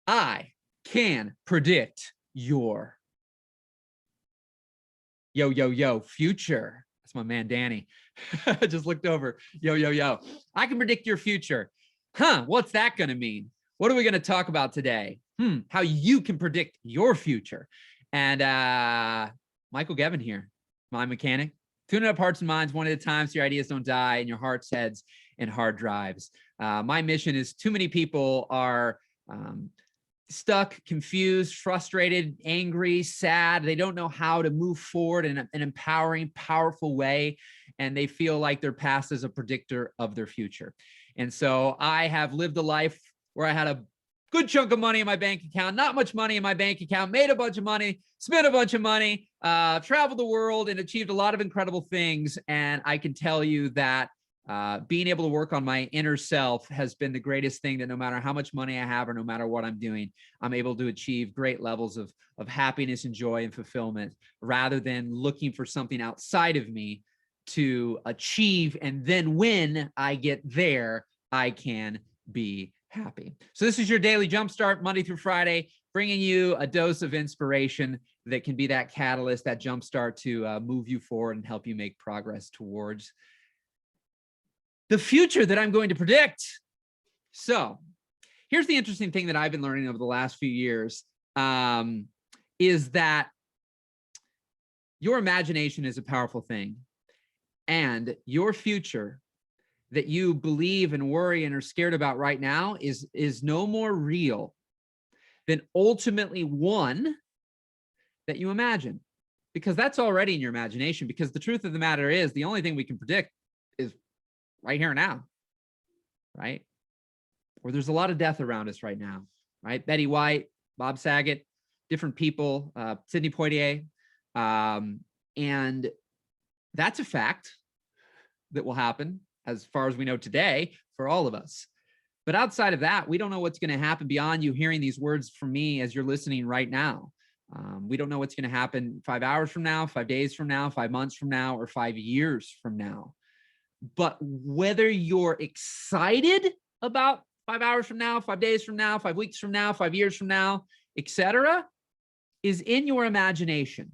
I can predict your yo future. That's my man, Danny. I just looked over. Yo. I can predict your future. What's that going to mean? What are we going to talk about today? How you can predict your future. And Michael Gebben here, my mechanic. Tuning up hearts and minds one at a time so your ideas don't die in your hearts, heads, and hard drives. My mission is too many people are stuck, confused, frustrated, angry, sad. They don't know how to move forward in an empowering, powerful way. And they feel like their past is a predictor of their future. And so I have lived a life where I had a good chunk of money in my bank account, not much money in my bank account, made a bunch of money, spent a bunch of money, traveled the world and achieved a lot of incredible things. And I can tell you that being able to work on my inner self has been the greatest thing, that no matter how much money I have or no matter what I'm doing, I'm able to achieve great levels of happiness and joy and fulfillment, rather than looking for something outside of me to achieve. And then when I get there, I can be happy. So this is your daily jumpstart, Monday through Friday, bringing you a dose of inspiration that can be that catalyst, that jumpstart to move you forward and help you make progress towards the future that I'm going to predict. So here's the interesting thing that I've been learning over the last few years, is that your imagination is a powerful thing, and your future that you believe and worry and are scared about right now is no more real than ultimately one that you imagine, because that's already in your imagination. Because the truth of the matter is, the only thing we can predict is right here and now, right? Where there's a lot of death around us right now, right? Betty White, Bob Saget, different people, Sidney Poitier. And that's a fact that will happen as far as we know today for all of us. But outside of that, we don't know what's going to happen beyond you hearing these words from me as you're listening right now. We don't know what's going to happen 5 hours from now, 5 days from now, 5 months from now, or 5 years from now. But whether you're excited about 5 hours from now, 5 days from now, 5 weeks from now, 5 years from now, etc., is in your imagination.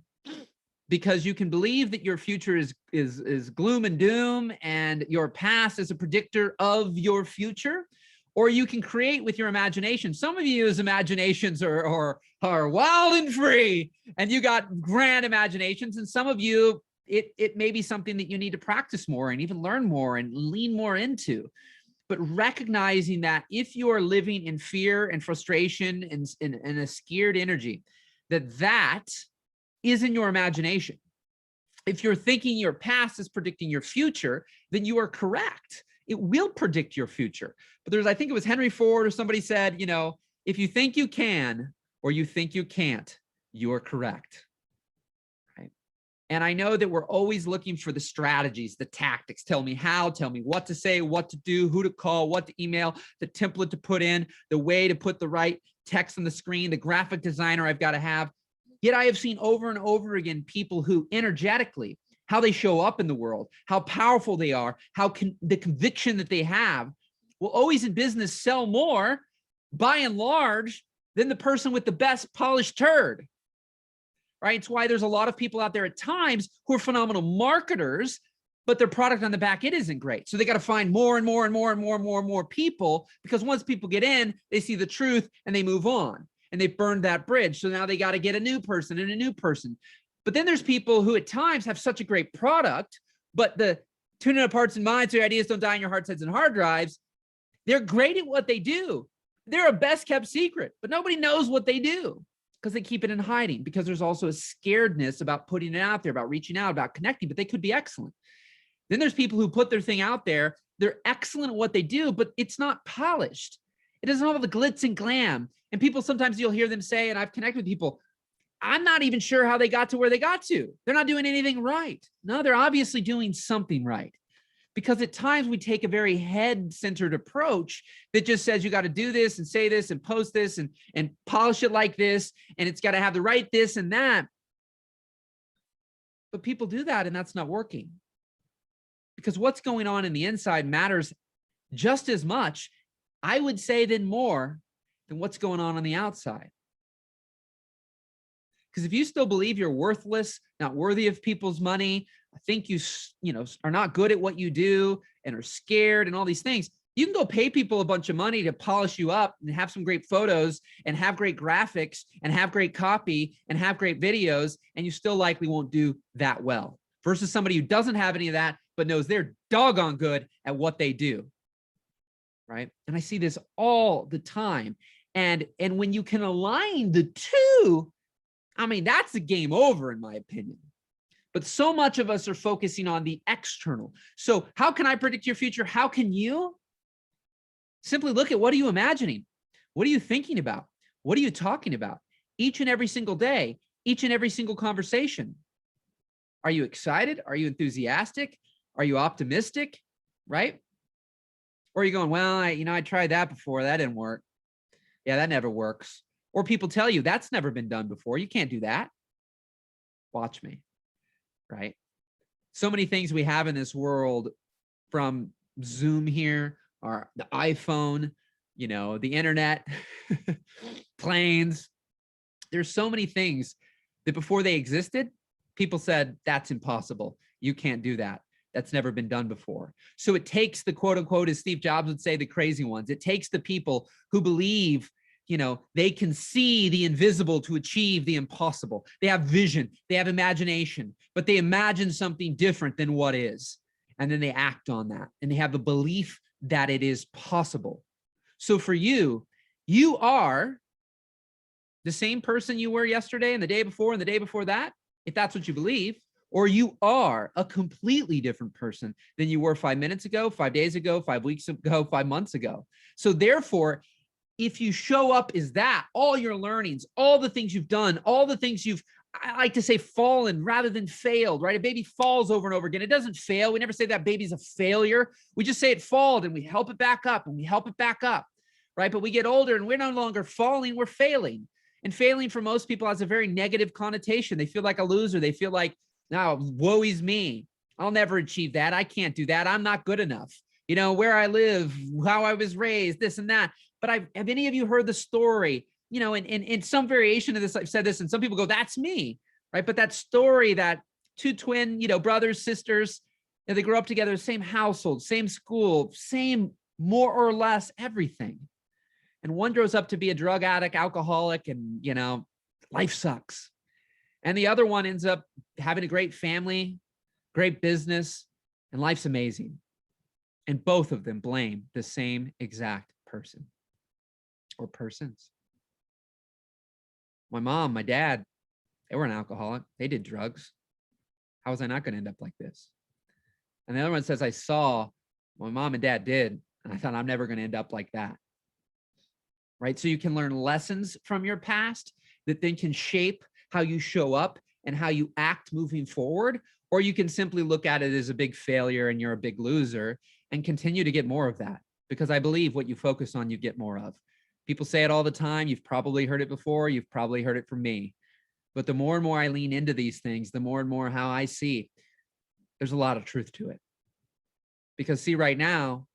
Because you can believe that your future is gloom and doom and your past is a predictor of your future, or you can create with your imagination. Some of you's imaginations are wild and free, and you got grand imaginations, and some of you, it may be something that you need to practice more and even learn more and lean more into. But recognizing that if you are living in fear and frustration and in a scared energy, that is in your imagination. If you're thinking your past is predicting your future, then you are correct. It will predict your future. But I think it was Henry Ford or somebody said, if you think you can or you think you can't, you are correct. Right? And I know that we're always looking for the strategies, the tactics. Tell me how, tell me what to say, what to do, who to call, what to email, the template to put in, the way to put the right text on the screen, the graphic designer I've got to have. Yet I have seen over and over again people who energetically, how they show up in the world, how powerful they are, the conviction that they have will always in business sell more by and large than the person with the best polished turd, right? It's why there's a lot of people out there at times who are phenomenal marketers, but their product on the back end isn't great. So they got to find more and more and more and more and more and more people, because once people get in, they see the truth and they move on. And they've burned that bridge. So now they got to get a new person and a new person. But then there's people who at times have such a great product, but the tuning up hearts and minds so your ideas don't die in your hearts, heads, and hard drives, they're great at what they do. They're a best kept secret, but nobody knows what they do because they keep it in hiding, because there's also a scaredness about putting it out there, about reaching out, about connecting, but they could be excellent. Then there's people who put their thing out there. They're excellent at what they do, but it's not polished. It doesn't have all the glitz and glam. And people, sometimes you'll hear them say, and I've connected with people, I'm not even sure how they got to where they got to. They're not doing anything right. No, they're obviously doing something right. Because at times we take a very head-centered approach that just says you got to do this and say this and post this and polish it like this, and it's got to have the right this and that. But people do that, and that's not working. Because what's going on in the inside matters just as much, I would say, than more, then what's going on the outside? Because if you still believe you're worthless, not worthy of people's money, I think you are not good at what you do and are scared and all these things, you can go pay people a bunch of money to polish you up and have some great photos and have great graphics and have great copy and have great videos, and you still likely won't do that well versus somebody who doesn't have any of that but knows they're doggone good at what they do, right? And I see this all the time. And when you can align the two, I mean, that's a game over in my opinion. But so much of us are focusing on the external. So how can I predict your future? How can you? Simply look at, what are you imagining? What are you thinking about? What are you talking about? Each and every single day, each and every single conversation. Are you excited? Are you enthusiastic? Are you optimistic? Right? Or are you going, well, I tried that before. That didn't work. Yeah, that never works. Or people tell you that's never been done before. You can't do that. Watch me. Right? So many things we have in this world, from Zoom here, or the iPhone, the internet, planes. There's so many things that before they existed, people said, that's impossible. You can't do that. That's never been done before. So it takes the quote unquote, as Steve Jobs would say, the crazy ones. It takes the people who believe, they can see the invisible to achieve the impossible. They have vision, they have imagination, but they imagine something different than what is. And then they act on that. And they have a belief that it is possible. So for you, you are the same person you were yesterday and the day before and the day before that, if that's what you believe, or you are a completely different person than you were 5 minutes ago, 5 days ago, 5 weeks ago, 5 months ago. So therefore, if you show up as that, all your learnings, all the things you've done, all the things I like to say fallen rather than failed, right? A baby falls over and over again. It doesn't fail. We never say that baby's a failure. We just say it failed and we help it back up and we help it back up, right? But we get older and we're no longer falling, we're failing. And failing for most people has a very negative connotation. They feel like a loser. They feel like, now, woe is me. I'll never achieve that. I can't do that. I'm not good enough. Where I live, how I was raised, this and that. But have any of you heard the story? In some variation of this, I've said this, and some people go, that's me, right? But that story that two twin, brothers, sisters, they grew up together, same household, same school, same more or less everything. And one grows up to be a drug addict, alcoholic, and, life sucks. And the other one ends up having a great family, great business, and life's amazing. And both of them blame the same exact person or persons. My mom, my dad, they were an alcoholic. They did drugs. How was I not going to end up like this? And the other one says, I saw what my mom and dad did, and I thought I'm never going to end up like that. Right? So you can learn lessons from your past that then can shape how you show up and how you act moving forward, or you can simply look at it as a big failure and you're a big loser and continue to get more of that, because I believe what you focus on, you get more of. People say it all the time. You've probably heard it before. You've probably heard it from me. But the more and more I lean into these things, the more and more how I see, there's a lot of truth to it. Because see, right now,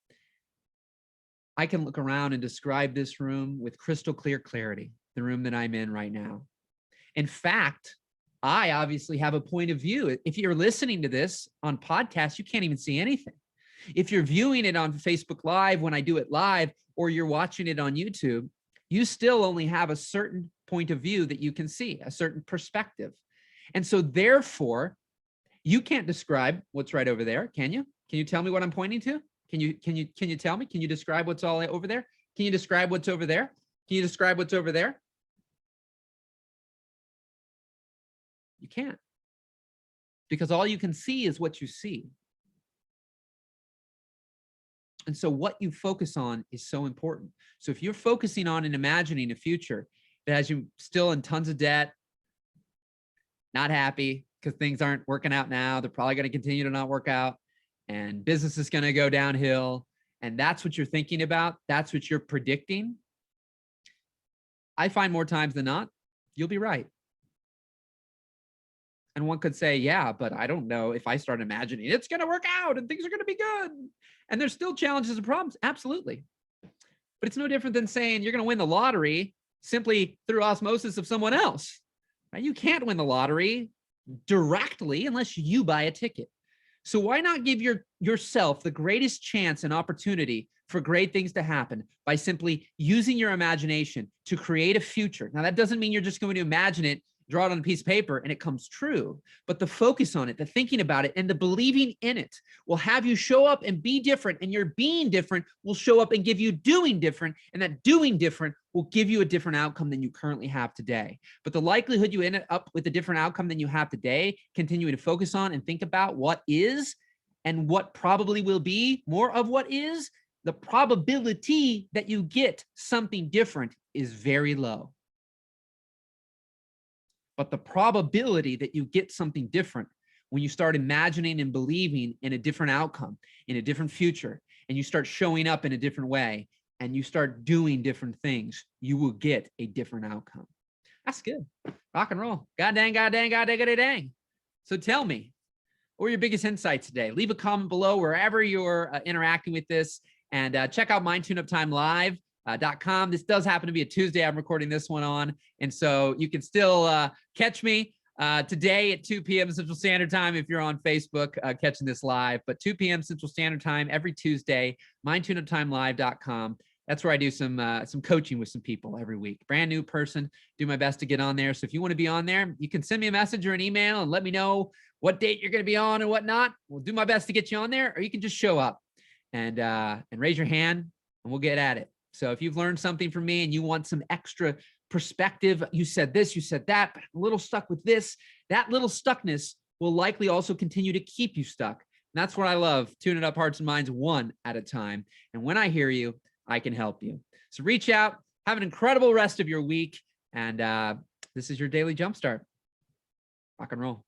I can look around and describe this room with crystal clear clarity, the room that I'm in right now. In fact, I obviously have a point of view. If you're listening to this on podcast, you can't even see anything. If you're viewing it on Facebook Live, when I do it live, or you're watching it on YouTube, you still only have a certain point of view that you can see, a certain perspective. And so therefore, you can't describe what's right over there, can you? Can you tell me what I'm pointing to? Can you tell me? Can you describe what's all over there? Can you describe what's over there? Can you describe what's over there? You can't. Because all you can see is what you see. And so what you focus on is so important. So if you're focusing on and imagining a future that has you still in tons of debt, not happy because things aren't working out now, they're probably going to continue to not work out, and business is going to go downhill, and that's what you're thinking about, that's what you're predicting, I find more times than not, you'll be right. And one could say, yeah, but I don't know if I start imagining it's going to work out and things are going to be good. And there's still challenges and problems. Absolutely. but it's no different than saying you're going to win the lottery simply through osmosis of someone else. Right? You can't win the lottery directly unless you buy a ticket. So why not give yourself the greatest chance and opportunity for great things to happen by simply using your imagination to create a future? Now, that doesn't mean you're just going to imagine it, draw it on a piece of paper, and it comes true. But the focus on it, the thinking about it, and the believing in it will have you show up and be different. And your being different will show up and give you doing different. And that doing different will give you a different outcome than you currently have today. But the likelihood you end up with a different outcome than you have today, continuing to focus on and think about what is and what probably will be more of what is, the probability that you get something different is very low. But the probability that you get something different when you start imagining and believing in a different outcome, in a different future, and you start showing up in a different way, and you start doing different things, you will get a different outcome. That's good. Rock and roll. God dang, God dang, God dang, God dang. So tell me, what were your biggest insights today? Leave a comment below wherever you're interacting with this, and check out mindtuneuptimelive.com. This does happen to be a Tuesday I'm recording this one on, and so you can still catch me today at 2 p.m. Central Standard Time if you're on Facebook catching this live, but 2 p.m. Central Standard Time every Tuesday, mindtuneuptimelive.com. That's where I do some coaching with some people every week. Brand new person, do my best to get on there. So if you want to be on there, you can send me a message or an email and let me know what date you're going to be on and whatnot. We'll do my best to get you on there, or you can just show up and raise your hand and we'll get at it. So if you've learned something from me and you want some extra perspective, you said this, you said that, but I'm a little stuck with this, that little stuckness will likely also continue to keep you stuck. And that's what I love, tuning up hearts and minds one at a time. And when I hear you, I can help you. So reach out, have an incredible rest of your week. And this is your daily jumpstart. Rock and roll.